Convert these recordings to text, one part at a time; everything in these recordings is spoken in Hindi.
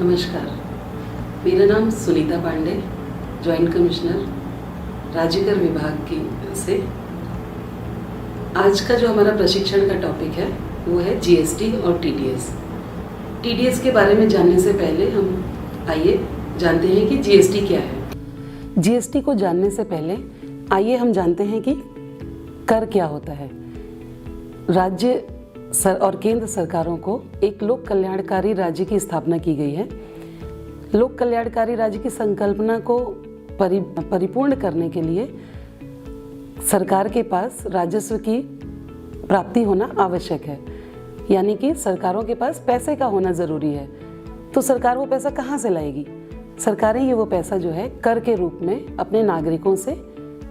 नमस्कार, मेरा नाम सुनीता पांडे, जॉइंट कमिश्नर राज्यकर विभाग की से। आज का जो हमारा प्रशिक्षण का टॉपिक है वो है जीएसटी और टीडीएस। टीडीएस के बारे में जानने से पहले हम आइए जानते हैं कि जीएसटी क्या है। जीएसटी को जानने से पहले आइए हम जानते हैं कि कर क्या होता है। राज्य और केंद्र सरकारों को एक लोक कल्याणकारी राज्य की स्थापना की गई है। लोक कल्याणकारी राज्य की संकल्पना को परिपूर्ण करने के लिए सरकार के पास राजस्व की प्राप्ति होना आवश्यक है, यानी कि सरकारों के पास पैसे का होना ज़रूरी है। तो सरकार वो पैसा कहाँ से लाएगी? सरकारें ये वो पैसा जो है कर के रूप में अपने नागरिकों से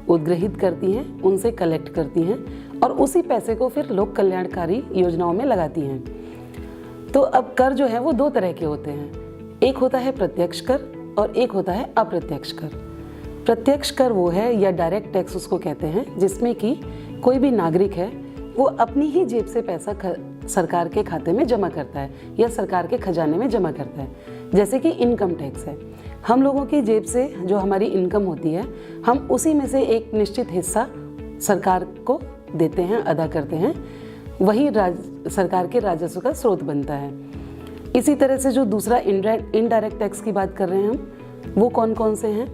उद्ग्रहित करती हैं, उनसे कलेक्ट करती हैं और उसी पैसे को फिर लोक कल्याणकारी योजनाओं में लगाती हैं। तो अब कर जो है वो दो तरह के होते हैं, एक होता है प्रत्यक्ष कर और एक होता है अप्रत्यक्ष कर। प्रत्यक्ष कर वो है या डायरेक्ट टैक्स उसको कहते हैं, जिसमें कि कोई भी नागरिक है वो अपनी ही जेब से पैसा सरकार के खाते में जमा करता है या सरकार के खजाने में जमा करता है। जैसे कि इनकम टैक्स है, हम लोगों की जेब से जो हमारी इनकम होती है हम उसी में से एक निश्चित हिस्सा सरकार को देते हैं, अदा करते हैं, वही सरकार के राजस्व का स्रोत बनता है। इसी तरह से जो दूसरा इनडायरेक्ट टैक्स की बात कर रहे हैं हम, वो कौन कौन से हैं?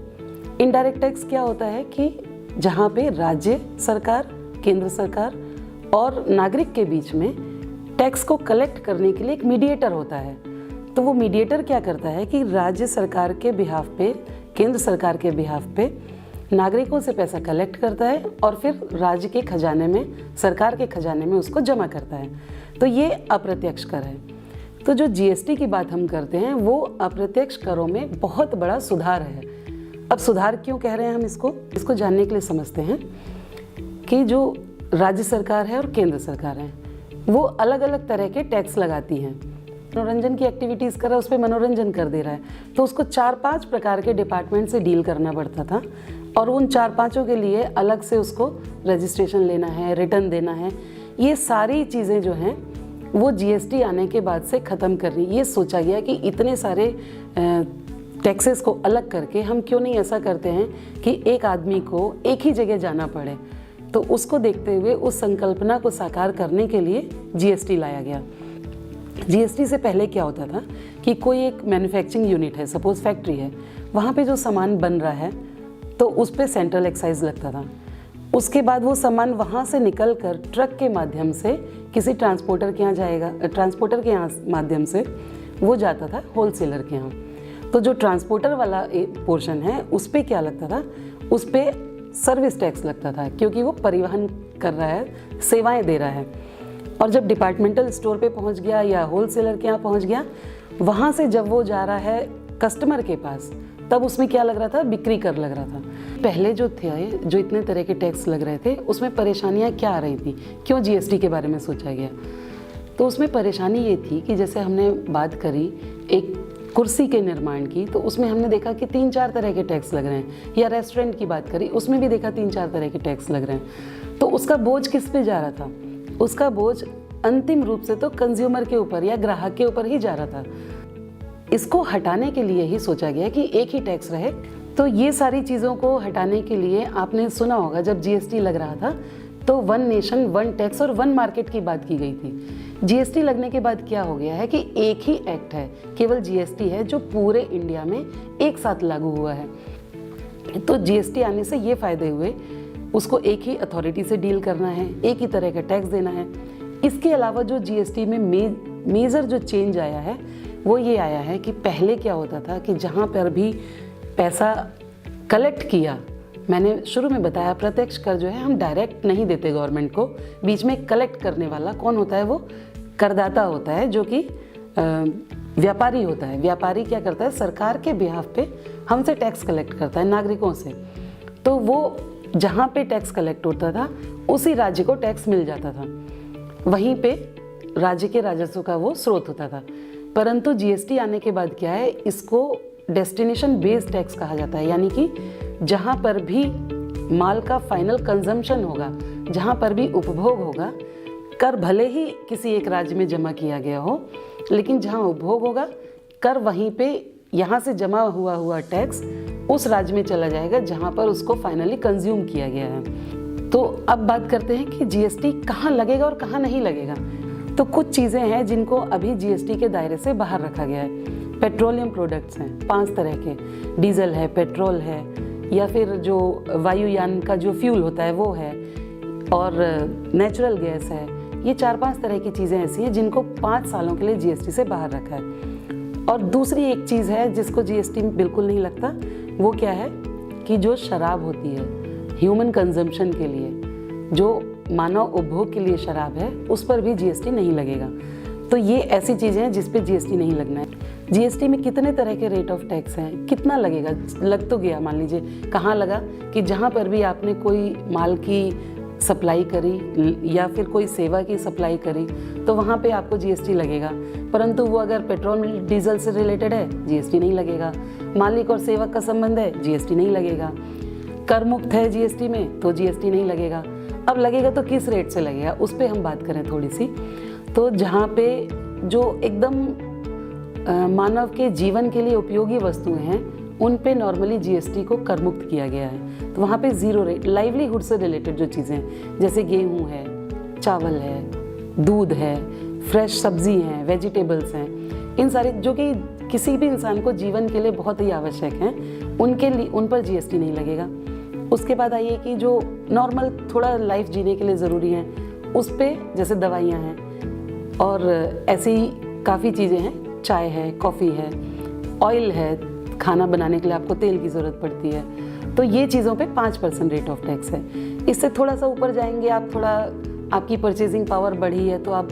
इनडायरेक्ट टैक्स क्या होता है कि जहाँ पे राज्य सरकार, केंद्र सरकार और नागरिक के बीच में टैक्स को कलेक्ट करने के लिए एक मीडिएटर होता है। तो वो मीडिएटर क्या करता है कि राज्य सरकार के बिहाफ पे, केंद्र सरकार के बिहाफ पे नागरिकों से पैसा कलेक्ट करता है और फिर राज्य के खजाने में, सरकार के खजाने में उसको जमा करता है। तो ये अप्रत्यक्ष कर है। तो जो जीएसटी की बात हम करते हैं वो अप्रत्यक्ष करों में बहुत बड़ा सुधार है। अब सुधार क्यों कह रहे हैं हम इसको जानने के लिए समझते हैं कि जो राज्य सरकार है और केंद्र सरकार है वो अलग अलग तरह के टैक्स लगाती हैं। मनोरंजन की एक्टिविटीज़ कर रहा है, उस पर मनोरंजन कर दे रहा है, तो उसको 4-5 प्रकार के डिपार्टमेंट से डील करना पड़ता था और उन 4-5 के लिए अलग से उसको रजिस्ट्रेशन लेना है, रिटर्न देना है। ये सारी चीज़ें जो हैं वो जीएसटी आने के बाद से ख़त्म करनी, ये सोचा गया कि इतने सारे टैक्सेस को अलग करके हम क्यों नहीं ऐसा करते हैं कि एक आदमी को एक ही जगह जाना पड़े। तो उसको देखते हुए उस संकल्पना को साकार करने के लिए जीएसटी लाया गया। जीएसटी से पहले क्या होता था कि कोई एक मैन्युफैक्चरिंग यूनिट है, सपोज फैक्ट्री है, वहाँ पे जो सामान बन रहा है तो उस पर सेंट्रल एक्साइज लगता था। उसके बाद वो सामान वहाँ से निकल कर ट्रक के माध्यम से किसी ट्रांसपोर्टर के यहाँ जाएगा, ट्रांसपोर्टर के यहाँ माध्यम से वो जाता था होलसेलर के यहाँ। तो जो ट्रांसपोर्टर वाला पोर्शन है उस पर क्या लगता था, उस पर सर्विस टैक्स लगता था, क्योंकि वो परिवहन कर रहा है, सेवाएं दे रहा है। और जब डिपार्टमेंटल स्टोर पे पहुंच गया या होलसेलर के यहाँ पहुंच गया, वहाँ से जब वो जा रहा है कस्टमर के पास, तब उसमें क्या लग रहा था, बिक्री कर लग रहा था। पहले जो थे, जो इतने तरह के टैक्स लग रहे थे, उसमें परेशानियाँ क्या आ रही थी, क्यों जीएसटी के बारे में सोचा गया? तो उसमें परेशानी ये थी कि जैसे हमने बात करी एक कुर्सी के निर्माण की, तो उसमें हमने देखा कि 3-4 तरह के टैक्स लग रहे हैं, या रेस्टोरेंट की बात करी, उसमें भी देखा 3-4 तरह के टैक्स लग रहे हैं। तो उसका बोझ किस पे जा रहा था? उसका बोझ अंतिम रूप से तो कंज्यूमर के ऊपर या ग्राहक के ऊपर ही जा रहा था। इसको हटाने के लिए ही सोचा गया कि एक ही टैक्स रहे। तो ये सारी चीज़ों को हटाने के लिए आपने सुना होगा जब जीएसटी लग रहा था तो 1 नेशन 1 टैक्स और 1 मार्केट की बात की गई थी। जीएसटी लगने के बाद क्या हो गया है कि एक ही एक्ट है, केवल जीएसटी है जो पूरे इंडिया में एक साथ लागू हुआ है। तो जीएसटी आने से ये फ़ायदे हुए, उसको एक ही अथॉरिटी से डील करना है, एक ही तरह का टैक्स देना है। इसके अलावा जो जीएसटी में मेजर जो चेंज आया है वो ये आया है कि पहले क्या होता था कि जहाँ पर भी पैसा कलेक्ट किया, मैंने शुरू में बताया प्रत्यक्ष कर जो है हम डायरेक्ट नहीं देते गवर्नमेंट को, बीच में कलेक्ट करने वाला कौन होता है, वो करदाता होता है, जो कि व्यापारी होता है। व्यापारी क्या करता है, सरकार के बिहाफ पे हमसे टैक्स कलेक्ट करता है, नागरिकों से। तो वो जहाँ पे टैक्स कलेक्ट होता था उसी राज्य को टैक्स मिल जाता था, वहीं पे राज्य के राजस्व का वो स्रोत होता था। परंतु जीएसटी आने के बाद क्या है, इसको डेस्टिनेशन बेस्ड टैक्स कहा जाता है, यानी कि जहाँ पर भी माल का फाइनल कंजम्पशन होगा, जहाँ पर भी उपभोग होगा, कर भले ही किसी एक राज्य में जमा किया गया हो, लेकिन जहाँ उपभोग होगा कर वहीं पे यहाँ से जमा हुआ टैक्स उस राज्य में चला जाएगा जहाँ पर उसको फाइनली कंज्यूम किया गया है। तो अब बात करते हैं कि जीएसटी कहाँ लगेगा और कहाँ नहीं लगेगा। तो कुछ चीज़ें हैं जिनको अभी जीएसटी के दायरे से बाहर रखा गया है। पेट्रोलियम प्रोडक्ट्स हैं 5 तरह के, डीजल है, पेट्रोल है, या फिर जो वायुयान का जो फ्यूल होता है वो है, और नेचुरल गैस है। ये 4-5 तरह की चीज़ें ऐसी हैं जिनको 5 सालों के लिए जीएसटी से बाहर रखा है। और दूसरी एक चीज़ है जिसको जीएसटी बिल्कुल नहीं लगता, वो क्या है कि जो शराब होती है ह्यूमन कंजम्पशन के लिए, जो मानव उपभोग के लिए शराब है, उस पर भी जीएसटी नहीं लगेगा। तो ये ऐसी चीज़ें हैं जिस पे जीएसटी नहीं लगना है। जीएसटी में कितने तरह के रेट ऑफ टैक्स हैं, कितना लगेगा, लग तो गया, मान लीजिए कहाँ लगा कि जहाँ पर भी आपने कोई माल की सप्लाई करी या फिर कोई सेवा की सप्लाई करी तो वहाँ पे आपको जीएसटी लगेगा। परंतु वो अगर पेट्रोल डीजल से रिलेटेड है, जीएसटी नहीं लगेगा। मालिक और सेवक का संबंध है, जीएसटी नहीं लगेगा। कर मुक्त है जीएसटी में, तो जीएसटी नहीं लगेगा। अब लगेगा तो किस रेट से लगेगा, उस पर हम बात करें थोड़ी सी। तो जहाँ पे जो एकदम मानव के जीवन के लिए उपयोगी वस्तुएं हैं उन पे नॉर्मली जीएसटी को कर मुक्त किया गया है। तो वहाँ पे 0 रेट। लाइवलीहुड से रिलेटेड जो चीज़ें हैं जैसे गेहूँ है, चावल है, दूध है, फ्रेश सब्जी हैं, वेजिटेबल्स हैं, इन सारे जो कि किसी भी इंसान को जीवन के लिए बहुत ही आवश्यक हैं, उनके लिए उन पर जीएसटी नहीं लगेगा। उसके बाद आइए कि जो नॉर्मल थोड़ा लाइफ जीने के लिए ज़रूरी हैं उस पर, जैसे दवाइयाँ हैं और ऐसी काफ़ी चीज़ें हैं, चाय है, कॉफ़ी है, ऑयल है, खाना बनाने के लिए आपको तेल की ज़रूरत पड़ती है, तो ये चीज़ों पे 5% रेट ऑफ टैक्स है। इससे थोड़ा सा ऊपर जाएंगे आप, थोड़ा आपकी परचेजिंग पावर बढ़ी है तो आप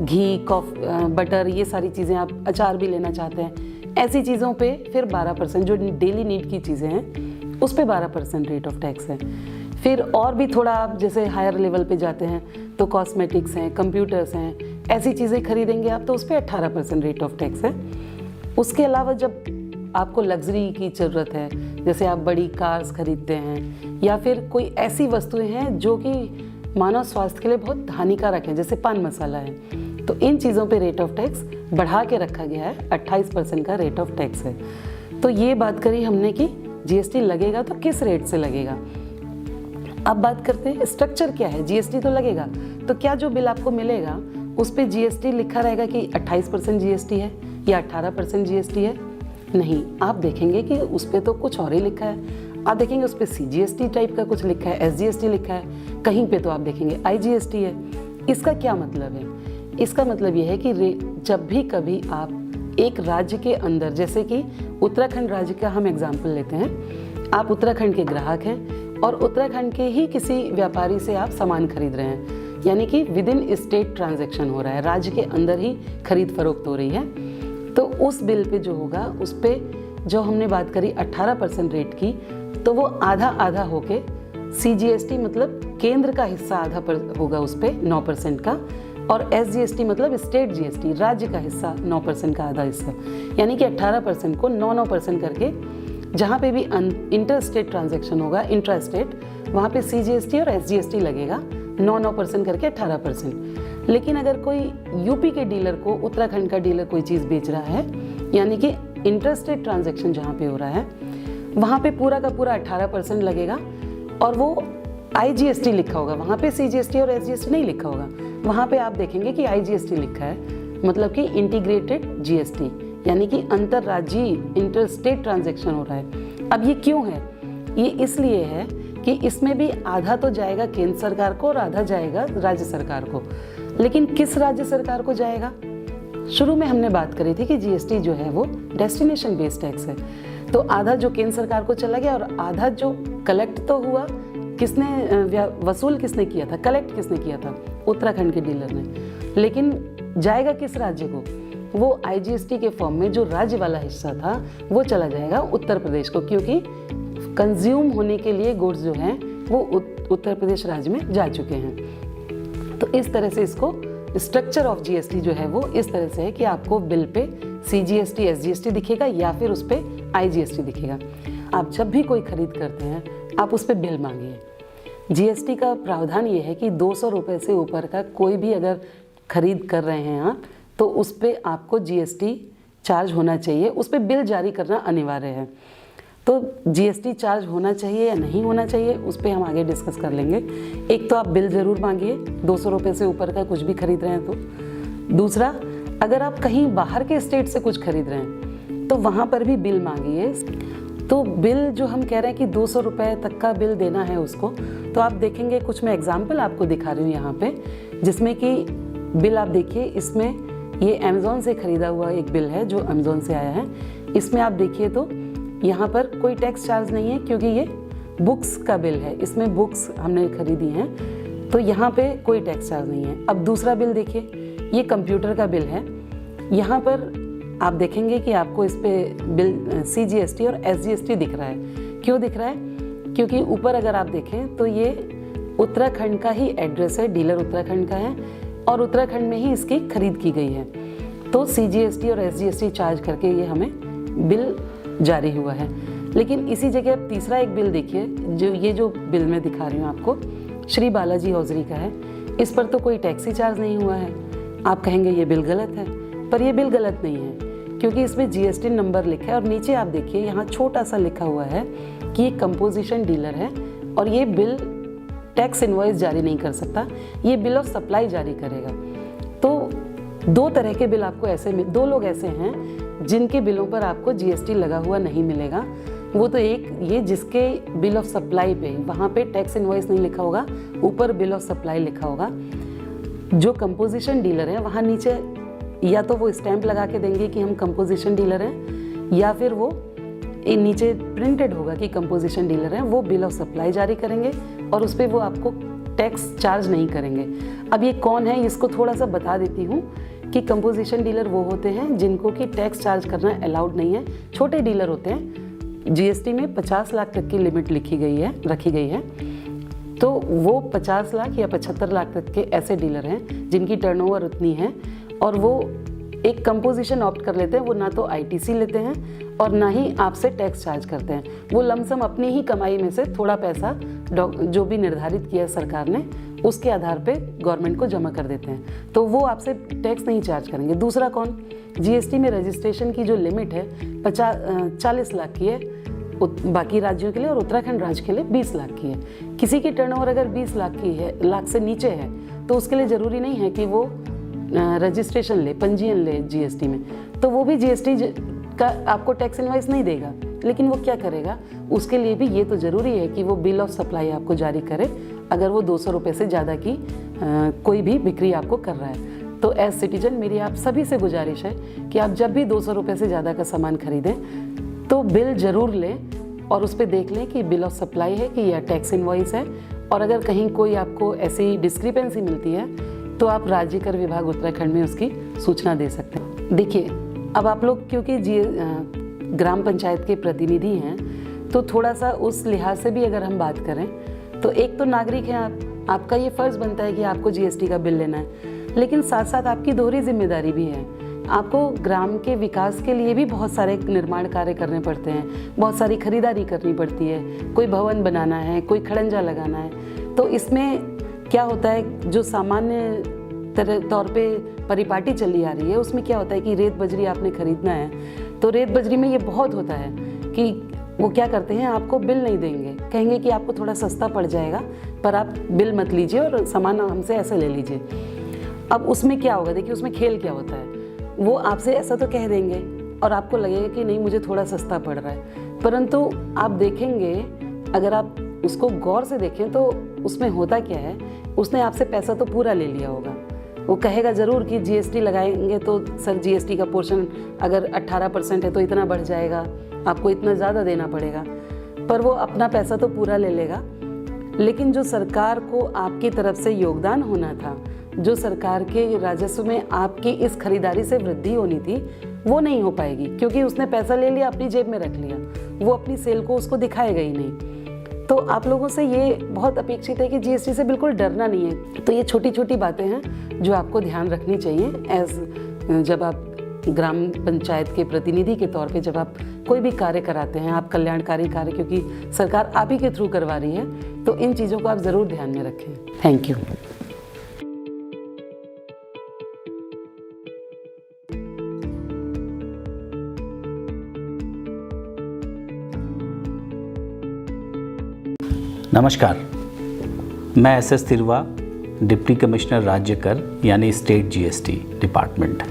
घी, बटर, ये सारी चीज़ें, आप अचार भी लेना चाहते हैं, ऐसी चीज़ों पे फिर 12%, जो डेली नीड की चीज़ें हैं उस पे 12% रेट ऑफ टैक्स है। फिर और भी थोड़ा आप जैसे हायर लेवल पे जाते हैं तो कॉस्मेटिक्स हैं, कंप्यूटर्स हैं, ऐसी चीज़ें खरीदेंगे आप तो उस पर 18% रेट ऑफ टैक्स है। उसके अलावा जब आपको लग्जरी की ज़रूरत है, जैसे आप बड़ी कार्स खरीदते हैं या फिर कोई ऐसी वस्तुएं हैं जो कि मानव स्वास्थ्य के लिए बहुत हानिकारक हैं, जैसे पान मसाला है, तो इन चीज़ों पे रेट ऑफ टैक्स बढ़ा के रखा गया है। 28% का रेट ऑफ टैक्स है। तो ये बात करी हमने कि जीएसटी लगेगा तो किस रेट से लगेगा। अब बात करते हैं स्ट्रक्चर क्या है। जीएसटी तो लगेगा, तो क्या जो बिल आपको मिलेगा उस पर जीएसटी लिखा रहेगा कि 28% जीएसटी है या 18% जीएसटी है? नहीं, आप देखेंगे कि उस पर तो कुछ और ही लिखा है। आप देखेंगे उस पर सीजीएसटी टाइप का कुछ लिखा है, एसजीएसटी लिखा है, कहीं पे तो आप देखेंगे आईजीएसटी है। इसका क्या मतलब है? इसका मतलब यह है कि जब भी कभी आप एक राज्य के अंदर, जैसे कि उत्तराखंड राज्य का हम एग्जाम्पल लेते हैं, आप उत्तराखंड के ग्राहक हैं और उत्तराखंड के ही किसी व्यापारी से आप सामान खरीद रहे हैं, यानी कि विद इन स्टेट ट्रांजैक्शन हो रहा है, राज्य के अंदर ही खरीद फरोख्त हो रही है, तो उस बिल पे जो होगा उस पे जो हमने बात करी 18% रेट की, तो वो आधा आधा होके सीजीएसटी मतलब केंद्र का हिस्सा आधा पर होगा उस पे 9% का, और एसजीएसटी मतलब स्टेट जीएसटी राज्य का हिस्सा 9% का आधा हिस्सा, यानी कि 18% को 9% करके जहाँ पे भी इंटर स्टेट ट्रांजैक्शन होगा, इंट्रा स्टेट, वहाँ पे सीजीएसटी और एसजीएसटी लगेगा 9% करके 18%। लेकिन अगर कोई यूपी के डीलर को उत्तराखंड का डीलर कोई चीज़ बेच रहा है, यानी कि इंटर स्टेट ट्रांजैक्शन जहाँ पे हो रहा है, वहाँ पे पूरा का पूरा 18% लगेगा और वो आईजीएसटी लिखा होगा, वहाँ पे सीजीएसटी और एसजीएसटी नहीं लिखा होगा। वहाँ पे आप देखेंगे कि आईजीएसटी लिखा है, मतलब कि इंटीग्रेटेड जीएसटी, यानी कि अंतर्राज्यीय इंटर स्टेट ट्रांजैक्शन हो रहा है। अब ये क्यों है? ये इसलिए है कि इसमें भी आधा तो जाएगा केंद्र सरकार को और आधा जाएगा राज्य सरकार को। लेकिन किस राज्य सरकार को जाएगा? शुरू में हमने बात करी थी कि जीएसटी जो है वो डेस्टिनेशन बेस्ड टैक्स है, तो आधा जो केंद्र सरकार को चला गया और आधा जो कलेक्ट तो हुआ, किसने वसूल किसने किया था, कलेक्ट किसने किया था? उत्तराखंड के डीलर ने। लेकिन जाएगा किस राज्य को? वो आईजीएसटी के फॉर्म में जो राज्य वाला हिस्सा था वो चला जाएगा उत्तर प्रदेश को, क्योंकि कंज्यूम होने के लिए गुड्स जो हैं वो उत्तर प्रदेश राज्य में जा चुके हैं। तो इस तरह से इसको स्ट्रक्चर ऑफ जीएसटी जो है वो इस तरह से है कि आपको बिल पे सीजीएसटी एसजीएसटी दिखेगा या फिर उस पर आईजीएसटी दिखेगा। आप जब भी कोई खरीद करते हैं आप उस पर बिल मांगिए। जीएसटी का प्रावधान ये है कि 200 रुपये से ऊपर का कोई भी अगर खरीद कर रहे हैं आप, तो उस पर आपको जीएसटी चार्ज होना चाहिए, उस पर बिल जारी करना अनिवार्य है। तो जीएसटी चार्ज होना चाहिए या नहीं होना चाहिए, उस पर हम आगे डिस्कस कर लेंगे। एक तो आप बिल ज़रूर मांगिए, 200 रुपये से ऊपर का कुछ भी खरीद रहे हैं तो। दूसरा, अगर आप कहीं बाहर के स्टेट से कुछ खरीद रहे हैं तो वहाँ पर भी बिल मांगिए। तो बिल जो हम कह रहे हैं कि 200 रुपये तक का बिल देना है उसको, तो आप देखेंगे कुछ मैं एग्जाम्पल आपको दिखा रही हूँ यहाँ पे, जिसमें कि बिल आप देखिए, इसमें ये अमेज़ॉन से ख़रीदा हुआ एक बिल है जो अमेज़ॉन से आया है। इसमें आप देखिए तो यहाँ पर कोई टैक्स चार्ज नहीं है क्योंकि ये बुक्स का बिल है, इसमें बुक्स हमने खरीदी हैं, तो यहाँ पे कोई टैक्स चार्ज नहीं है। अब दूसरा बिल देखिए, ये कंप्यूटर का बिल है। यहाँ पर आप देखेंगे कि आपको इस पे बिल CGST और SGST दिख रहा है। क्यों दिख रहा है? क्योंकि ऊपर अगर आप देखें तो ये उत्तराखंड का ही एड्रेस है, डीलर उत्तराखंड का है और उत्तराखंड में ही इसकी खरीद की गई है। तो CGST और SGST चार्ज करके ये हमें बिल जारी हुआ है। लेकिन इसी जगह आप तीसरा एक बिल देखिए, जो बिल मैं दिखा रही हूँ आपको, श्री बालाजी हौजरी का है। इस पर तो कोई टैक्स ही चार्ज नहीं हुआ है। आप कहेंगे ये बिल गलत है, पर ये बिल गलत नहीं है क्योंकि इसमें GST नंबर लिखा है और नीचे आप देखिए यहाँ छोटा सा लिखा हुआ है कि ये कंपोजिशन डीलर है और ये बिल टैक्स इनवॉइस जारी नहीं कर सकता, ये बिल ऑफ सप्लाई जारी करेगा। तो दो तरह के बिल आपको ऐसे दो लोग ऐसे हैं जिनके बिलों पर आपको GST लगा हुआ नहीं मिलेगा। वो तो एक ये जिसके बिल ऑफ सप्लाई पे वहाँ पे टैक्स इनवॉइस नहीं लिखा होगा, ऊपर बिल ऑफ सप्लाई लिखा होगा। जो कंपोजिशन डीलर है वहाँ नीचे या तो वो स्टैंप लगा के देंगे कि हम कंपोजिशन डीलर हैं, या फिर वो नीचे प्रिंटेड होगा कि कंपोजिशन डीलर हैं, वो बिल ऑफ सप्लाई जारी करेंगे और उस पर वो आपको टैक्स चार्ज नहीं करेंगे। अब ये कौन है इसको थोड़ा सा बता देती हूँ कि कंपोजिशन डीलर वो होते हैं जिनको कि टैक्स चार्ज करना अलाउड नहीं है। छोटे डीलर होते हैं, GST में 50 लाख तक की लिमिट रखी गई है। तो वो 50 लाख या 75 लाख तक के ऐसे डीलर हैं जिनकी टर्नओवर उतनी है और वो एक कंपोजिशन ऑप्ट कर लेते हैं। वो ना तो ITC लेते हैं और ना ही आपसे टैक्स चार्ज करते हैं। वो लमसम अपनी ही कमाई में से थोड़ा पैसा जो भी निर्धारित किया है सरकार ने उसके आधार पे गवर्नमेंट को जमा कर देते हैं, तो वो आपसे टैक्स नहीं चार्ज करेंगे। दूसरा कौन? GST में रजिस्ट्रेशन की जो लिमिट है 40 लाख की है बाकी राज्यों के लिए और उत्तराखंड राज्य के लिए 20 लाख की है। किसी की टर्नओवर अगर 20 लाख से नीचे है तो उसके लिए ज़रूरी नहीं है कि वो रजिस्ट्रेशन ले, पंजीयन ले GST में, तो वो भी GST का आपको टैक्स इनवॉइस नहीं देगा। लेकिन वो क्या करेगा, उसके लिए भी ये तो ज़रूरी है कि वो बिल ऑफ सप्लाई आपको जारी करे अगर वो 200 रुपये से ज़्यादा की कोई भी बिक्री आपको कर रहा है। तो एज सिटीजन मेरी आप सभी से गुजारिश है कि आप जब भी 200 रुपये से ज़्यादा का सामान खरीदें तो बिल ज़रूर लें और उस पर देख लें कि बिल ऑफ सप्लाई है कि या टैक्स इनवॉइस है। और अगर कहीं कोई आपको ऐसी डिस्क्रिपेंसी मिलती है तो आप राज्य कर विभाग उत्तराखंड में उसकी सूचना दे सकते हैं। देखिए, अब आप लोग क्योंकि ग्राम पंचायत के प्रतिनिधि हैं तो थोड़ा सा उस लिहाज से भी अगर हम बात करें तो एक तो नागरिक हैं आपका ये फ़र्ज़ बनता है कि आपको GST का बिल लेना है, लेकिन साथ साथ आपकी दोहरी जिम्मेदारी भी है। आपको ग्राम के विकास के लिए भी बहुत सारे निर्माण कार्य करने पड़ते हैं, बहुत सारी खरीदारी करनी पड़ती है, कोई भवन बनाना है, कोई खड़ंजा लगाना है। तो इसमें क्या होता है, जो सामान्य तौर पे परिपाटी चली आ रही है उसमें क्या होता है कि रेत बजरी आपने खरीदना है, तो रेत बजरी में ये बहुत होता है कि वो क्या करते हैं, आपको बिल नहीं देंगे, कहेंगे कि आपको थोड़ा सस्ता पड़ जाएगा पर आप बिल मत लीजिए और सामान हमसे ऐसे ले लीजिए। अब उसमें क्या होगा, देखिए उसमें खेल क्या होता है, वो आपसे ऐसा तो कह देंगे और आपको लगेगा कि नहीं मुझे थोड़ा सस्ता पड़ रहा है, परंतु आप देखेंगे अगर आप उसको गौर से देखें तो उसमें होता क्या है, उसने आपसे पैसा तो पूरा ले लिया होगा। वो कहेगा ज़रूर कि GST लगाएंगे तो सर GST का पोर्शन अगर 18% है तो इतना बढ़ जाएगा, आपको इतना ज़्यादा देना पड़ेगा, पर वो अपना पैसा तो पूरा ले लेगा। लेकिन जो सरकार को आपकी तरफ से योगदान होना था, जो सरकार के राजस्व में आपकी इस खरीदारी से वृद्धि होनी थी, वो नहीं हो पाएगी क्योंकि उसने पैसा ले लिया, अपनी जेब में रख लिया, वो अपनी सेल को उसको दिखाएगा ही नहीं। तो आप लोगों से ये बहुत अपेक्षित है कि GST से बिल्कुल डरना नहीं है। तो ये छोटी छोटी बातें हैं जो आपको ध्यान रखनी चाहिए जब आप ग्राम पंचायत के प्रतिनिधि के तौर पे जब आप कोई भी कार्य कराते हैं, आप कल्याणकारी कार्य, क्योंकि सरकार आप ही के थ्रू करवा रही है, तो इन चीज़ों को आप ज़रूर ध्यान में रखें। Thank you. नमस्कार, मैं एस तिरवा, डिप्टी कमिश्नर राज्य कर यानी स्टेट जीएसटी डिपार्टमेंट।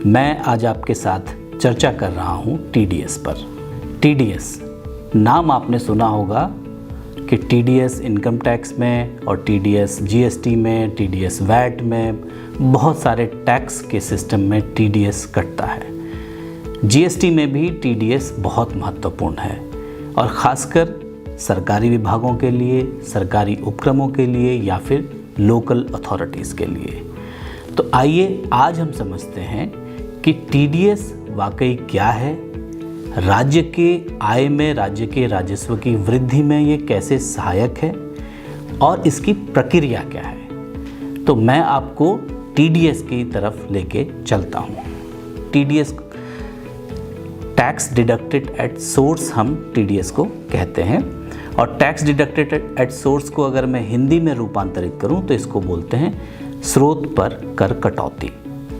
मैं आज आपके साथ चर्चा कर रहा हूँ टीडीएस पर। टीडीएस नाम आपने सुना होगा कि टीडीएस इनकम टैक्स में और टीडीएस जीएसटी में, टीडीएस वैट में, बहुत सारे टैक्स के सिस्टम में टीडीएस कटता है। जीएसटी में भी टीडीएस बहुत महत्वपूर्ण है और ख़ासकर सरकारी विभागों के लिए, सरकारी उपक्रमों के लिए या फिर लोकल अथॉरिटीज़ के लिए। तो आइए आज हम समझते हैं कि टीडीएस वाकई क्या है, राज्य के आय में, राज्य के राजस्व की वृद्धि में ये कैसे सहायक है और इसकी प्रक्रिया क्या है। तो मैं आपको टीडीएस की तरफ लेके चलता हूँ। TDS tax deducted at source हम टीडीएस को कहते हैं और टैक्स डिडक्टेड एट सोर्स को अगर मैं हिंदी में रूपांतरित करूं तो इसको बोलते हैं स्रोत पर कर कटौती।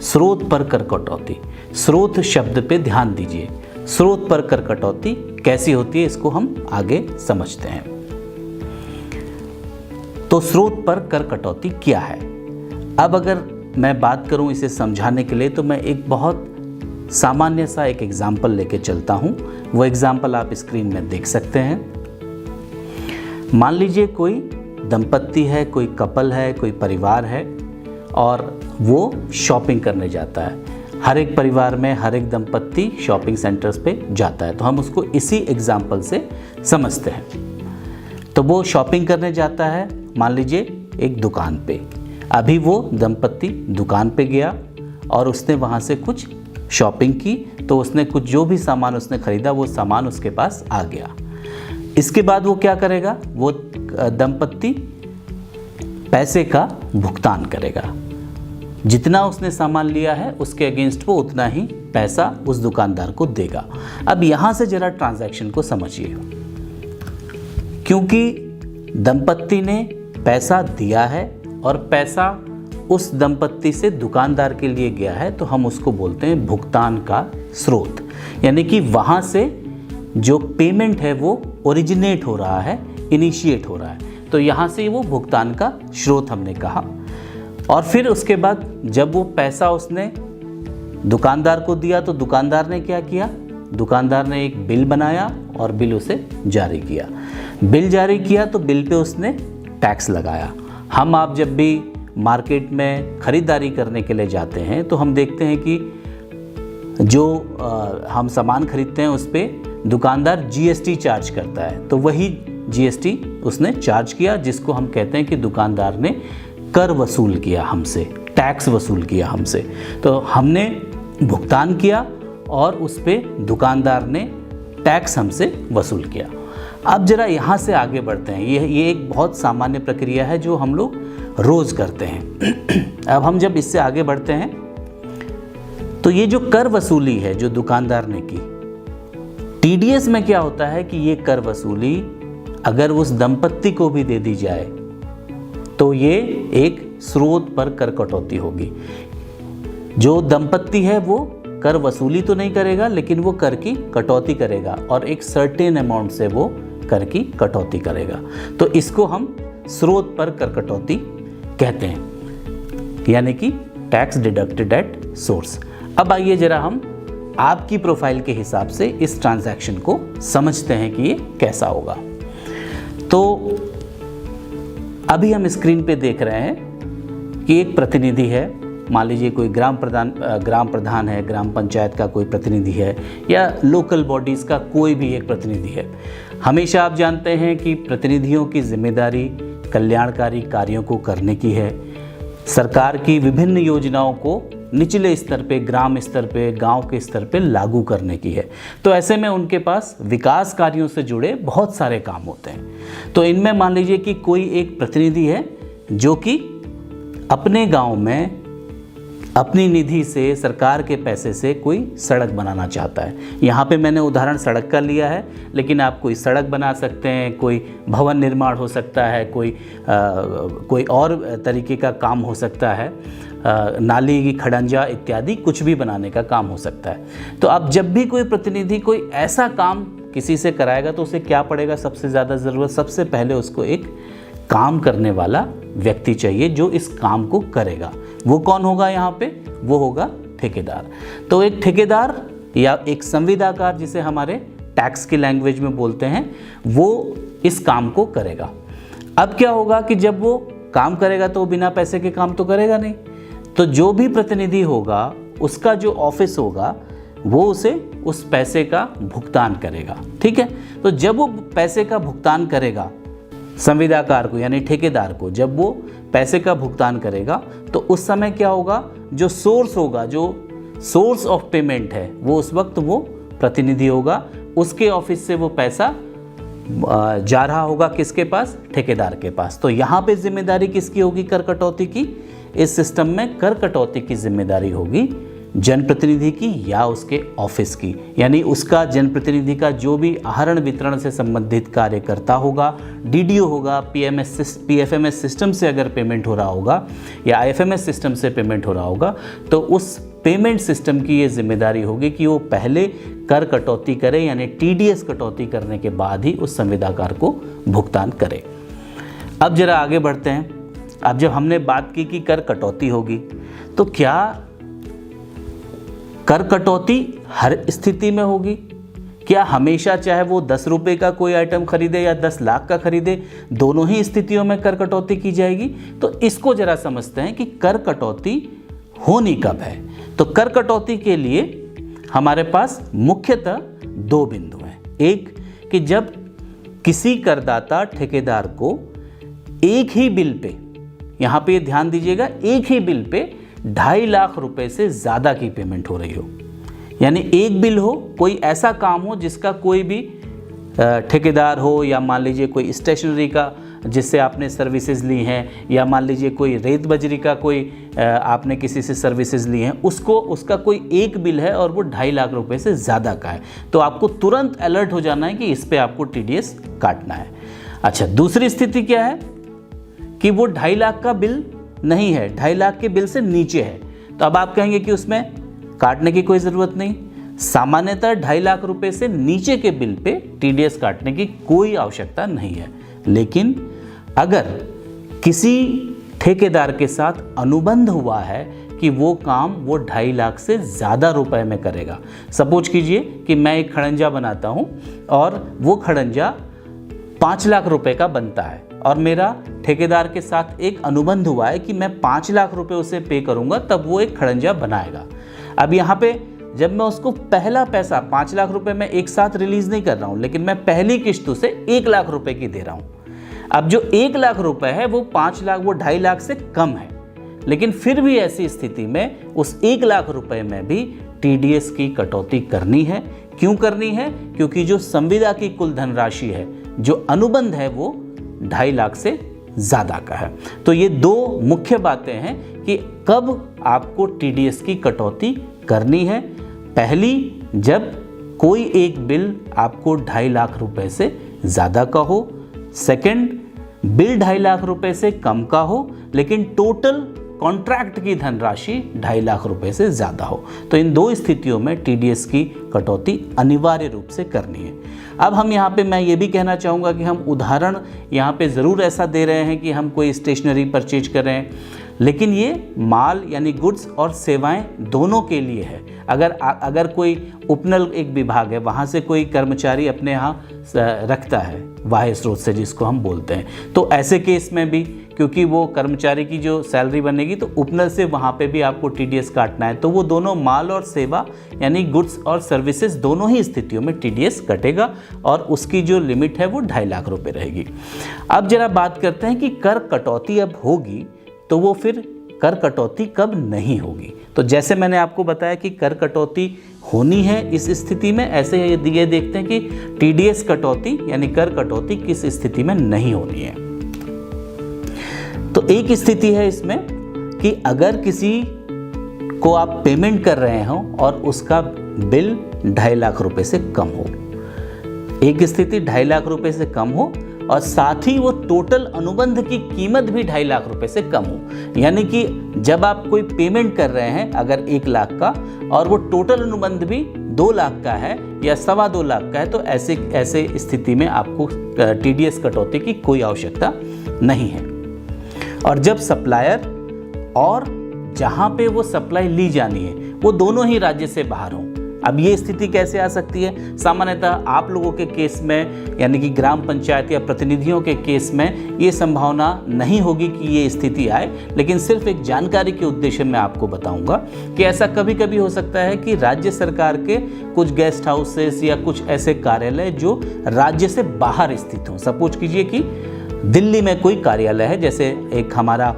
स्रोत पर कर कटौती, स्रोत शब्द पे ध्यान दीजिए। स्रोत पर कर कटौती कैसी होती है इसको हम आगे समझते हैं। तो स्रोत पर कर कटौती क्या है? अब अगर मैं बात करूं इसे समझाने के लिए तो मैं एक बहुत सामान्य सा एक एग्जाम्पल लेके चलता हूं। वो एग्जाम्पल आप स्क्रीन में देख सकते हैं। मान लीजिए कोई दंपत्ति है, कोई कपल है, कोई परिवार है और वो शॉपिंग करने जाता है। हर एक परिवार में हर एक दंपत्ति शॉपिंग सेंटर्स पे जाता है, तो हम उसको इसी एग्जाम्पल से समझते हैं। तो वो शॉपिंग करने जाता है, मान लीजिए एक दुकान पे। अभी वो दंपत्ति दुकान पे गया और उसने वहाँ से कुछ शॉपिंग की, तो उसने कुछ जो भी सामान उसने ख़रीदा वो सामान उसके पास आ गया। इसके बाद वो क्या करेगा? वो दंपत्ति पैसे का भुगतान करेगा। जितना उसने सामान लिया है उसके अगेंस्ट वो उतना ही पैसा उस दुकानदार को देगा। अब यहाँ से ज़रा ट्रांजैक्शन को समझिए। क्योंकि दंपत्ति ने पैसा दिया है और पैसा उस दंपत्ति से दुकानदार के लिए गया है, तो हम उसको बोलते हैं भुगतान का स्रोत। यानी कि वहाँ से जो पेमेंट है वो ओरिजिनेट हो रहा है, इनिशिएट हो रहा है। तो यहाँ से वो भुगतान का स्रोत हमने कहा। और फिर उसके बाद जब वो पैसा उसने दुकानदार को दिया तो दुकानदार ने क्या किया? दुकानदार ने एक बिल बनाया और बिल उसे जारी किया। बिल जारी किया तो बिल पे उसने टैक्स लगाया। हम आप जब भी मार्केट में ख़रीदारी करने के लिए जाते हैं तो हम देखते हैं कि जो हम सामान खरीदते हैं उस पर दुकानदार जीएसटी चार्ज करता है। तो वही जीएसटी उसने चार्ज किया, जिसको हम कहते हैं कि दुकानदार ने कर वसूल किया हमसे, टैक्स वसूल किया हमसे। तो हमने भुगतान किया और उस पर दुकानदार ने टैक्स हमसे वसूल किया। अब ज़रा यहाँ से आगे बढ़ते हैं। ये एक बहुत सामान्य प्रक्रिया है जो हम लोग रोज़ करते हैं। अब हम जब इससे आगे बढ़ते हैं तो ये जो कर वसूली है जो दुकानदार ने की, टीडीएस में क्या होता है कि ये कर वसूली अगर उस दंपत्ति को भी दे दी जाए तो ये एक स्रोत पर कर कटौती होगी। जो दंपत्ति है वो कर वसूली तो नहीं करेगा, लेकिन वो कर की कटौती करेगा और एक सर्टेन अमाउंट से वो कर की कटौती करेगा। तो इसको हम स्रोत पर कर कटौती कहते हैं, यानी कि टैक्स डिडक्टेड एट सोर्स। अब आइए जरा हम आपकी प्रोफाइल के हिसाब से इस ट्रांजैक्शन को समझते हैं कि ये कैसा होगा। तो अभी हम स्क्रीन पे देख रहे हैं कि एक प्रतिनिधि है, मान लीजिए कोई ग्राम प्रधान है, ग्राम पंचायत का कोई प्रतिनिधि है या लोकल बॉडीज़ का कोई भी एक प्रतिनिधि है। हमेशा आप जानते हैं कि प्रतिनिधियों की जिम्मेदारी कल्याणकारी कार्यों को करने की है, सरकार की विभिन्न योजनाओं को निचले स्तर पे, ग्राम स्तर पे, गांव के स्तर पे लागू करने की है। तो ऐसे में उनके पास विकास कार्यों से जुड़े बहुत सारे काम होते हैं। तो इनमें मान लीजिए कि कोई एक प्रतिनिधि है जो कि अपने गांव में अपनी निधि से, सरकार के पैसे से कोई सड़क बनाना चाहता है। यहाँ पे मैंने उदाहरण सड़क का लिया है, लेकिन आप कोई सड़क बना सकते हैं, कोई भवन निर्माण हो सकता है, कोई और तरीके का काम हो सकता है, नाली की खड़ंजा इत्यादि कुछ भी बनाने का काम हो सकता है। तो अब जब भी कोई प्रतिनिधि कोई ऐसा काम किसी से कराएगा तो उसे क्या पड़ेगा सबसे ज़्यादा ज़रूरत? सबसे पहले उसको एक काम करने वाला व्यक्ति चाहिए जो इस काम को करेगा। वो कौन होगा यहाँ पे? वो होगा ठेकेदार। तो एक ठेकेदार या एक संविदाकार, जिसे हमारे टैक्स की लैंग्वेज में बोलते हैं, वो इस काम को करेगा। अब क्या होगा कि जब वो काम करेगा तो बिना पैसे के काम तो करेगा नहीं, तो जो भी प्रतिनिधि होगा उसका जो ऑफिस होगा वो उसे उस पैसे का भुगतान करेगा। ठीक है, तो जब वो पैसे का भुगतान करेगा संविदाकार को यानी ठेकेदार को, जब वो पैसे का भुगतान करेगा तो उस समय क्या होगा, जो सोर्स होगा, जो सोर्स ऑफ पेमेंट है, वो उस वक्त वो प्रतिनिधि होगा। उसके ऑफिस से वो पैसा जा रहा होगा किसके पास? ठेकेदार के पास। तो यहाँ पे जिम्मेदारी किसकी होगी कर कटौती की? इस सिस्टम में कर कटौती की जिम्मेदारी होगी जनप्रतिनिधि की या उसके ऑफिस की, यानी उसका जनप्रतिनिधि का जो भी आहरण वितरण से संबंधित कार्य करता होगा, डीडीओ होगा, पीएफएमएस सिस्टम से अगर पेमेंट हो रहा होगा या आईएफएमएस सिस्टम से पेमेंट हो रहा होगा, तो उस पेमेंट सिस्टम की ये जिम्मेदारी होगी कि वो पहले कर कटौती करे, यानी टीडीएस कटौती करने के बाद ही उस संविदाकार को भुगतान करे। अब जरा आगे बढ़ते हैं। अब जब हमने बात की कि कर कटौती होगी, तो क्या कर कटौती हर स्थिति में होगी? क्या हमेशा चाहे वो 10 रुपये का कोई आइटम खरीदे या 10 लाख का खरीदे, दोनों ही स्थितियों में कर कटौती की जाएगी? तो इसको जरा समझते हैं कि कर कटौती होनी कब है। तो कर कटौती के लिए हमारे पास मुख्यतः 2 बिंदु हैं। एक कि जब किसी करदाता ठेकेदार को एक ही बिल पे, यहाँ पे ध्यान दीजिएगा, एक ही बिल पे 2.5 लाख रुपए से ज़्यादा की पेमेंट हो रही हो, यानी एक बिल हो, कोई ऐसा काम हो जिसका कोई भी ठेकेदार हो, या मान लीजिए कोई स्टेशनरी का जिससे आपने सर्विसेज ली हैं, या मान लीजिए कोई रेत बजरी का कोई आपने किसी से सर्विसेज ली हैं, उसका कोई एक बिल है और वो 2.5 लाख रुपए से ज़्यादा का है, तो आपको तुरंत अलर्ट हो जाना है कि इस पे आपको टीडीएस काटना है। अच्छा, दूसरी स्थिति क्या है कि वो 2.5 लाख का बिल नहीं है, 2.5 लाख के बिल से नीचे है, तो अब आप कहेंगे कि उसमें काटने की कोई ज़रूरत नहीं। सामान्यतः 2.5 लाख रुपए से नीचे के बिल पे टीडीएस काटने की कोई आवश्यकता नहीं है, लेकिन अगर किसी ठेकेदार के साथ अनुबंध हुआ है कि वो काम वो 2.5 लाख से ज़्यादा रुपए में करेगा, सपोज कीजिए कि मैं एक खड़ंजा बनाता हूँ और वो खड़ंजा 5 लाख रुपए का बनता है और मेरा ठेकेदार के साथ एक अनुबंध हुआ है कि मैं 5 लाख रुपए उसे पे करूंगा तब वो एक खड़ंजा बनाएगा। अब यहाँ पे जब मैं उसको पहला पैसा 5 लाख रुपए में एक साथ रिलीज नहीं कर रहा हूँ, लेकिन मैं पहली किस्त से 1 लाख रुपए की दे रहा हूँ। अब जो 1 लाख रुपए है वो 5 लाख, वो 2.5 लाख से कम है, लेकिन फिर भी ऐसी स्थिति में उस 1 लाख रुपए में भी टीडीएस की कटौती करनी है। क्यों करनी है? क्योंकि जो संविदा की कुल धनराशि है, जो अनुबंध है, वो 2.5 लाख से ज़्यादा का है। तो ये 2 मुख्य बातें हैं कि कब आपको टीडीएस की कटौती करनी है। पहली, जब कोई एक बिल आपको 2.5 लाख रुपए से ज़्यादा का हो। सेकंड, बिल 2.5 लाख रुपए से कम का हो, लेकिन टोटल कॉन्ट्रैक्ट की धनराशि 2.5 लाख रुपए से ज़्यादा हो। तो इन 2 स्थितियों में टीडीएस की कटौती अनिवार्य रूप से करनी है। अब हम यहाँ पे, मैं ये भी कहना चाहूँगा कि हम उदाहरण यहाँ पे ज़रूर ऐसा दे रहे हैं कि हम कोई स्टेशनरी परचेज कर रहे हैं, लेकिन ये माल यानी गुड्स और सेवाएं दोनों के लिए है। अगर कोई उपनल एक विभाग है, वहाँ से कोई कर्मचारी अपने यहाँ रखता है बाह्य स्रोत से, जिसको हम बोलते हैं, तो ऐसे केस में भी क्योंकि वो कर्मचारी की जो सैलरी बनेगी तो उपनल से वहाँ पे भी आपको टीडीएस काटना है, तो वो दोनों माल और सेवा यानी गुड्स और सर्विसेज दोनों ही स्थितियों में टीडीएस कटेगा और उसकी जो लिमिट है वो 2.5 लाख रुपए रहेगी। अब जरा बात करते हैं कि कर कटौती अब होगी तो वो फिर कर कटौती कब नहीं होगी। तो जैसे मैंने आपको बताया कि कर कटौती होनी है इस स्थिति में, ऐसे ये देखते हैं कि टीडीएस कटौती यानी कर कटौती किस स्थिति में नहीं होनी है। तो एक स्थिति है इसमें कि अगर किसी को आप पेमेंट कर रहे हो और उसका बिल 2.5 लाख रुपए से कम हो, एक स्थिति 2.5 लाख रुपए से कम हो और साथ ही वो टोटल अनुबंध की कीमत भी 2.5 लाख रुपए से कम हो, यानी कि जब आप कोई पेमेंट कर रहे हैं अगर 1 लाख का और वो टोटल अनुबंध भी 2 लाख का है या 2.25 लाख का है तो ऐसे स्थिति में आपको टीडीएस कटौती की कोई आवश्यकता नहीं है। और जब सप्लायर और जहाँ पे वो सप्लाई ली जानी है वो दोनों ही राज्य से बाहर हों। अब ये स्थिति कैसे आ सकती है? सामान्यतः आप लोगों के केस में यानी कि ग्राम पंचायत या प्रतिनिधियों के केस में ये संभावना नहीं होगी कि ये स्थिति आए, लेकिन सिर्फ एक जानकारी के उद्देश्य में आपको बताऊंगा कि ऐसा कभी कभी हो सकता है कि राज्य सरकार के कुछ गेस्ट हाउसेस या कुछ ऐसे कार्यालय जो राज्य से बाहर स्थित हों। सपोज कीजिए कि दिल्ली में कोई कार्यालय है, जैसे एक हमारा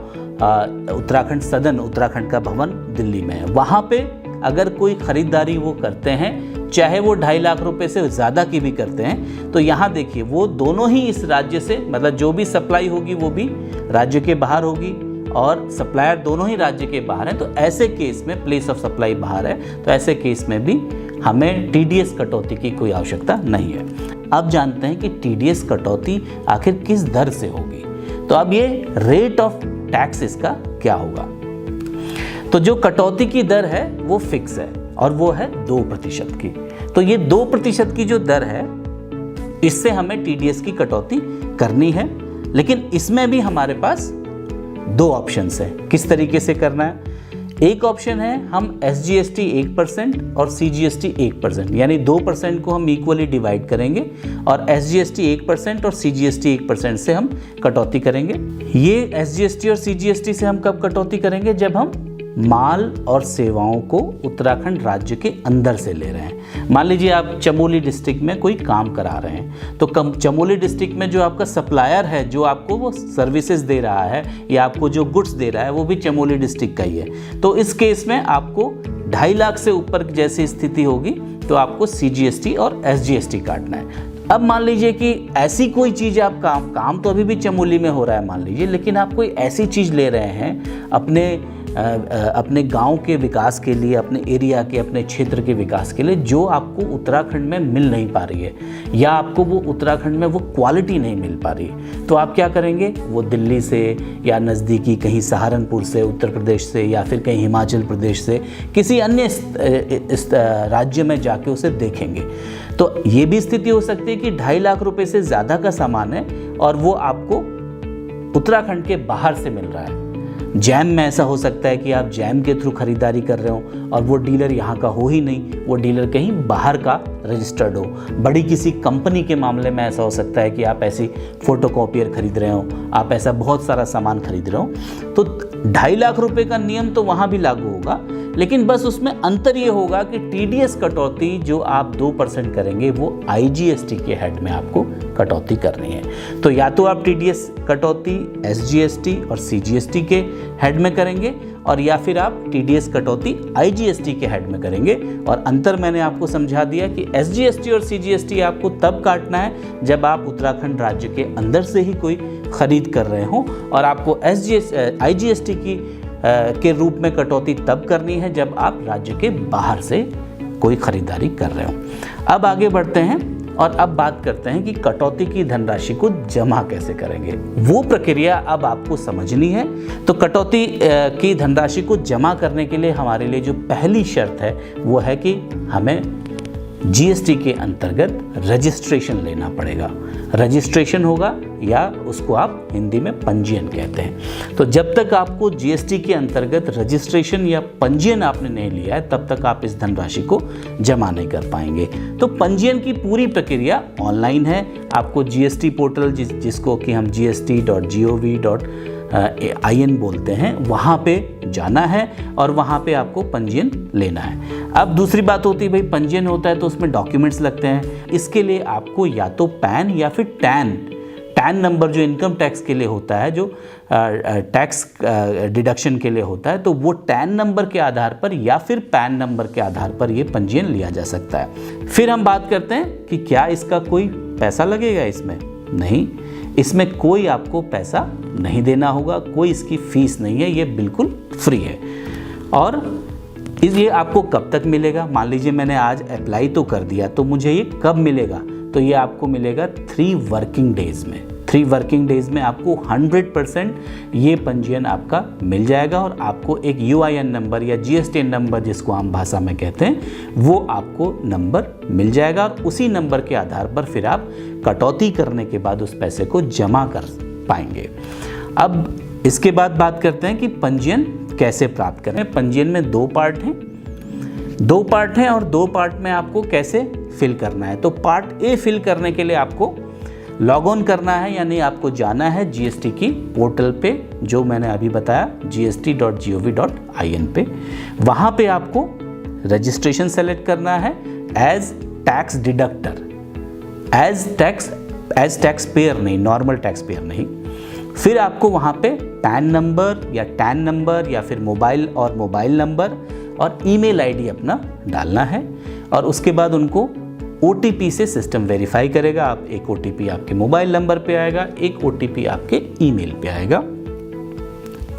उत्तराखंड सदन, उत्तराखंड का भवन दिल्ली में है, वहाँ पे अगर कोई खरीदारी वो करते हैं, चाहे वो 2.5 लाख रुपए से ज़्यादा की भी करते हैं, तो यहाँ देखिए वो दोनों ही इस राज्य से, मतलब जो भी सप्लाई होगी वो भी राज्य के बाहर होगी और सप्लायर दोनों ही राज्य के बाहर हैं। तो ऐसे केस में प्लेस ऑफ सप्लाई बाहर है, तो ऐसे केस में भी हमें टीडीएस कटौती की कोई आवश्यकता नहीं है। अब जानते हैं कि टीडीएस कटौती आखिर किस दर से होगी। तो अब ये रेट ऑफ टैक्स इसका क्या होगा? तो जो कटौती की दर है वो फिक्स है और वो है 2% की। तो ये 2% की जो दर है इससे हमें टीडीएस की कटौती करनी है, लेकिन इसमें भी हमारे पास 2 ऑप्शंस हैं किस तरीके से करना है। एक ऑप्शन है हम SGST 1% और CGST 1%, यानी 2% को हम इक्वली डिवाइड करेंगे और SGST 1% और CGST 1% से हम कटौती करेंगे। ये SGST और CGST से हम कब कटौती करेंगे? जब हम माल और सेवाओं को उत्तराखंड राज्य के अंदर से ले रहे हैं। मान लीजिए आप चमोली डिस्ट्रिक्ट में कोई काम करा रहे हैं, तो चमोली डिस्ट्रिक्ट में जो आपका सप्लायर है, जो आपको वो सर्विसेज दे रहा है या आपको जो गुड्स दे रहा है, वो भी चमोली डिस्ट्रिक्ट का ही है। तो इस केस में आपको 2.5 लाख से ऊपर जैसी स्थिति होगी तो आपको CGST और SGST काटना है। अब मान लीजिए कि ऐसी कोई चीज़ आप काम तो अभी भी चमोली में हो रहा है मान लीजिए, लेकिन आप कोई ऐसी चीज़ ले रहे हैं अपने गांव के विकास के लिए, अपने एरिया के, अपने क्षेत्र के विकास के लिए, जो आपको उत्तराखंड में मिल नहीं पा रही है या आपको वो उत्तराखंड में वो क्वालिटी नहीं मिल पा रही है, तो आप क्या करेंगे? वो दिल्ली से या नज़दीकी कहीं सहारनपुर से, उत्तर प्रदेश से या फिर कहीं हिमाचल प्रदेश से किसी अन्य राज्य में जाके उसे देखेंगे। तो ये भी स्थिति हो सकती है कि 2.5 लाख रुपए से ज़्यादा का सामान है और वो आपको उत्तराखंड के बाहर से मिल रहा है। जैम में ऐसा हो सकता है कि आप जैम के थ्रू खरीदारी कर रहे हो और वो डीलर यहाँ का हो ही नहीं, वो डीलर कहीं बाहर का रजिस्टर्ड हो। बड़ी किसी कंपनी के मामले में ऐसा हो सकता है कि आप ऐसी फोटोकॉपियर खरीद रहे हो, आप ऐसा बहुत सारा सामान खरीद रहे हो। तो 2.5 लाख रुपए का नियम तो वहाँ भी लागू होगा, लेकिन बस उसमें अंतर ये होगा कि टीडीएस कटौती जो आप 2% करेंगे वो IGST के हेड में आपको कटौती करनी है। तो या तो आप टीडीएस कटौती SGST और CGST के हेड में करेंगे और या फिर आप टीडीएस कटौती IGST के हेड में करेंगे। और अंतर मैंने आपको समझा दिया कि SGST और CGST आपको तब काटना है जब आप उत्तराखंड राज्य के अंदर से ही कोई खरीद कर रहे हो, और आपको IGST के रूप में कटौती तब करनी है जब आप राज्य के बाहर से कोई खरीदारी कर रहे हो। अब आगे बढ़ते हैं और अब बात करते हैं कि कटौती की धनराशि को जमा कैसे करेंगे। वो प्रक्रिया अब आपको समझनी है। तो कटौती की धनराशि को जमा करने के लिए हमारे लिए जो पहली शर्त है वो है कि हमें GST के अंतर्गत रजिस्ट्रेशन लेना पड़ेगा। रजिस्ट्रेशन होगा या उसको आप हिंदी में पंजीयन कहते हैं। तो जब तक आपको GST के अंतर्गत रजिस्ट्रेशन या पंजीयन आपने नहीं लिया है तब तक आप इस धनराशि को जमा नहीं कर पाएंगे। तो पंजीयन की पूरी प्रक्रिया ऑनलाइन है। आपको GST पोर्टल जिसको कि हम gst.gov.in बोलते हैं, वहाँ पे जाना है और वहाँ पे आपको पंजीयन लेना है। अब दूसरी बात होती है भाई पंजीयन होता है तो उसमें डॉक्यूमेंट्स लगते हैं। इसके लिए आपको या तो पैन या फिर टैन नंबर जो इनकम टैक्स के लिए होता है, जो टैक्स डिडक्शन के लिए होता है, तो वो टैन नंबर के आधार पर या फिर पैन नंबर के आधार पर ये पंजीयन लिया जा सकता है। फिर हम बात करते हैं कि क्या इसका कोई पैसा लगेगा। इसमें नहीं, इसमें कोई आपको पैसा नहीं देना होगा, कोई इसकी फीस नहीं है, ये बिल्कुल फ्री है। और ये आपको कब तक मिलेगा? मान लीजिए मैंने आज अप्लाई तो कर दिया, तो मुझे ये कब मिलेगा? तो ये आपको मिलेगा 3 वर्किंग डेज में। 3 वर्किंग डेज में आपको 100% ये पंजीयन आपका मिल जाएगा और आपको एक UIN नंबर या GSTN नंबर जिसको आम भाषा में कहते हैं वो आपको नंबर मिल जाएगा और उसी नंबर के आधार पर फिर आप कटौती करने के बाद उस पैसे को जमा कर पाएंगे। अब इसके बाद बात करते हैं कि पंजीयन कैसे प्राप्त करें। पंजीयन में 2 पार्ट हैं और 2 पार्ट में आपको कैसे फिल करना है। तो पार्ट ए फिल करने के लिए आपको लॉग ऑन करना है, यानी आपको जाना है GST की पोर्टल पे, जो मैंने अभी बताया gst.gov.in पे। वहाँ पे आपको रजिस्ट्रेशन सेलेक्ट करना है as tax deductor, as taxpayer नहीं, नॉर्मल टैक्स पेयर नहीं। फिर आपको वहाँ पे पैन नंबर या टैन नंबर या फिर मोबाइल नंबर और ईमेल आईडी अपना डालना है और उसके बाद उनको OTP से सिस्टम वेरीफाई करेगा। आप एक OTP आपके मोबाइल नंबर पे आएगा, एक OTP आपके ईमेल पे आएगा।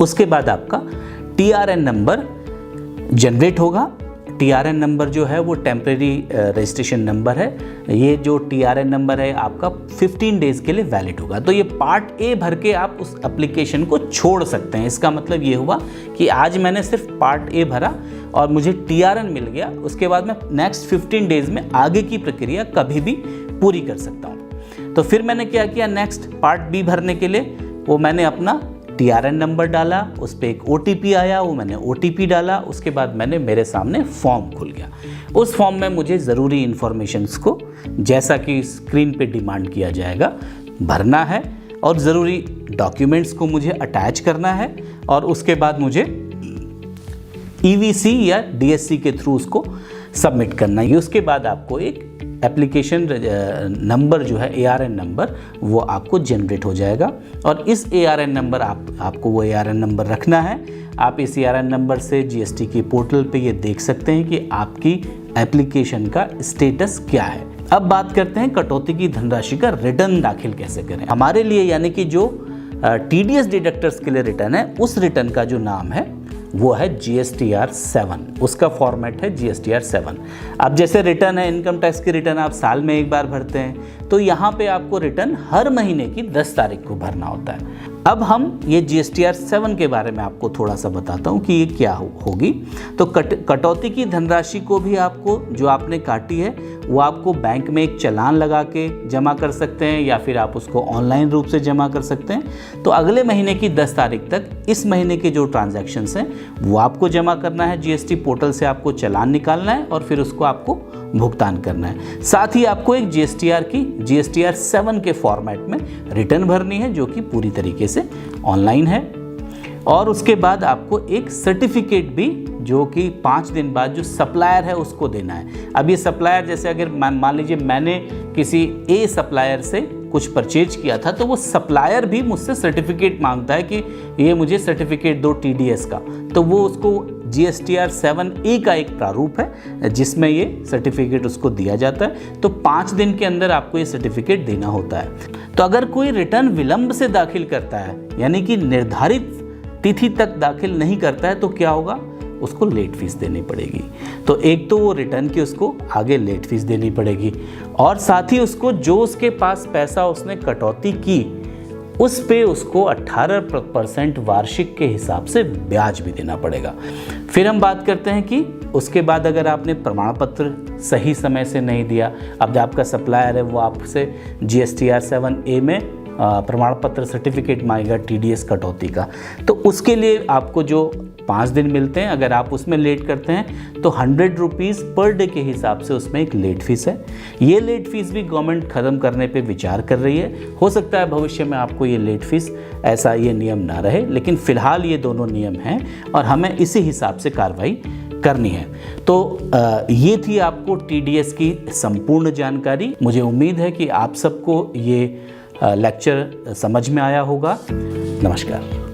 उसके बाद आपका TRN नंबर जनरेट होगा। TRN नंबर जो है वो टेम्परेरी रजिस्ट्रेशन नंबर है। ये जो TRN नंबर है आपका 15 डेज़ के लिए वैलिड होगा। तो ये पार्ट ए भर के आप उस एप्लीकेशन को छोड़ सकते हैं। इसका मतलब ये हुआ कि आज मैंने सिर्फ पार्ट ए भरा और मुझे TRN मिल गया, उसके बाद मैं नेक्स्ट 15 डेज़ में आगे की प्रक्रिया कभी भी पूरी कर सकता हूँ। तो फिर मैंने क्या किया, नेक्स्ट पार्ट बी भरने के लिए वो मैंने अपना TRN नंबर डाला, उस पर एक OTP आया, वो मैंने OTP डाला। उसके बाद मेरे सामने फॉर्म खुल गया। उस फॉर्म में मुझे ज़रूरी इन्फॉर्मेशंस को, जैसा कि स्क्रीन पे डिमांड किया जाएगा, भरना है और ज़रूरी डॉक्यूमेंट्स को मुझे अटैच करना है और उसके बाद मुझे EVC या DSC के थ्रू उसको सबमिट करना है। उसके बाद आपको एक एप्लीकेशन नंबर जो है ARN नंबर वो आपको जनरेट हो जाएगा और इस ARN नंबर आपको वो ARN नंबर रखना है। आप इस ARN नंबर से GST की पोर्टल पे ये देख सकते हैं कि आपकी एप्लीकेशन का स्टेटस क्या है। अब बात करते हैं कटौती की धनराशि का रिटर्न दाखिल कैसे करें। हमारे लिए यानी कि जो TDS डिडक्टर्स के लिए रिटर्न है, उस रिटर्न का जो नाम है वो है GSTR 7, उसका फॉर्मेट है GSTR 7। अब जैसे रिटर्न है, इनकम टैक्स की रिटर्न आप साल में एक बार भरते हैं, तो यहाँ पे आपको रिटर्न हर महीने की 10 तारीख को भरना होता है। अब हम ये GSTR 7 के बारे में आपको थोड़ा सा बताता हूँ कि ये क्या होगी। तो कटौती की धनराशि को भी आपको, जो आपने काटी है, वो आपको बैंक में एक चालान लगा के जमा कर सकते हैं या फिर आप उसको ऑनलाइन रूप से जमा कर सकते हैं। तो अगले महीने की 10 तारीख तक इस महीने के जो ट्रांजैक्शंस हैं वो आपको जमा करना है। GST पोर्टल से आपको चालान निकालना है और फिर उसको आपको भुगतान करना है। साथ ही आपको एक GSTR 7 के फॉर्मेट में रिटर्न भरनी है, जो कि पूरी तरीके से ऑनलाइन है। और उसके बाद आपको एक सर्टिफिकेट भी, जो कि 5 दिन बाद जो सप्लायर है उसको देना है। अब ये सप्लायर, जैसे अगर मान लीजिए मैंने किसी A सप्लायर से कुछ परचेज किया था, तो वो सप्लायर भी मुझसे सर्टिफिकेट मांगता है कि ये मुझे सर्टिफिकेट दो TDS का। तो वो उसको GSTR 7A का एक प्रारूप है जिसमें ये सर्टिफिकेट उसको दिया जाता है। तो 5 दिन के अंदर आपको ये सर्टिफिकेट देना होता है। तो अगर कोई रिटर्न विलंब से दाखिल करता है, यानी कि निर्धारित तिथि तक दाखिल नहीं करता है, तो क्या होगा, उसको लेट फीस देनी पड़ेगी। तो एक तो वो रिटर्न की उसको आगे लेट फीस देनी पड़ेगी और साथ ही उसको जो उसके पास पैसा उसने कटौती की उस पे उसको 18% वार्षिक के हिसाब से ब्याज भी देना पड़ेगा। फिर हम बात करते हैं कि उसके बाद अगर आपने प्रमाण पत्र सही समय से नहीं दिया, अब आपका सप्लायर है वो आपसे GSTR 7A में प्रमाण पत्र सर्टिफिकेट मांगेगा TDS कटौती का, तो उसके लिए आपको जो 5 दिन मिलते हैं, अगर आप उसमें लेट करते हैं तो 100 रुपीज़ पर डे के हिसाब से उसमें एक लेट फीस है। ये लेट फीस भी गवर्नमेंट ख़त्म करने पे विचार कर रही है। हो सकता है भविष्य में आपको ये लेट फीस, ऐसा ये नियम ना रहे, लेकिन फ़िलहाल ये दोनों नियम हैं और हमें इसी हिसाब से कार्रवाई करनी है। तो ये थी आपको TDS की संपूर्ण जानकारी। मुझे उम्मीद है कि आप सबको ये लेक्चर समझ में आया होगा। नमस्कार।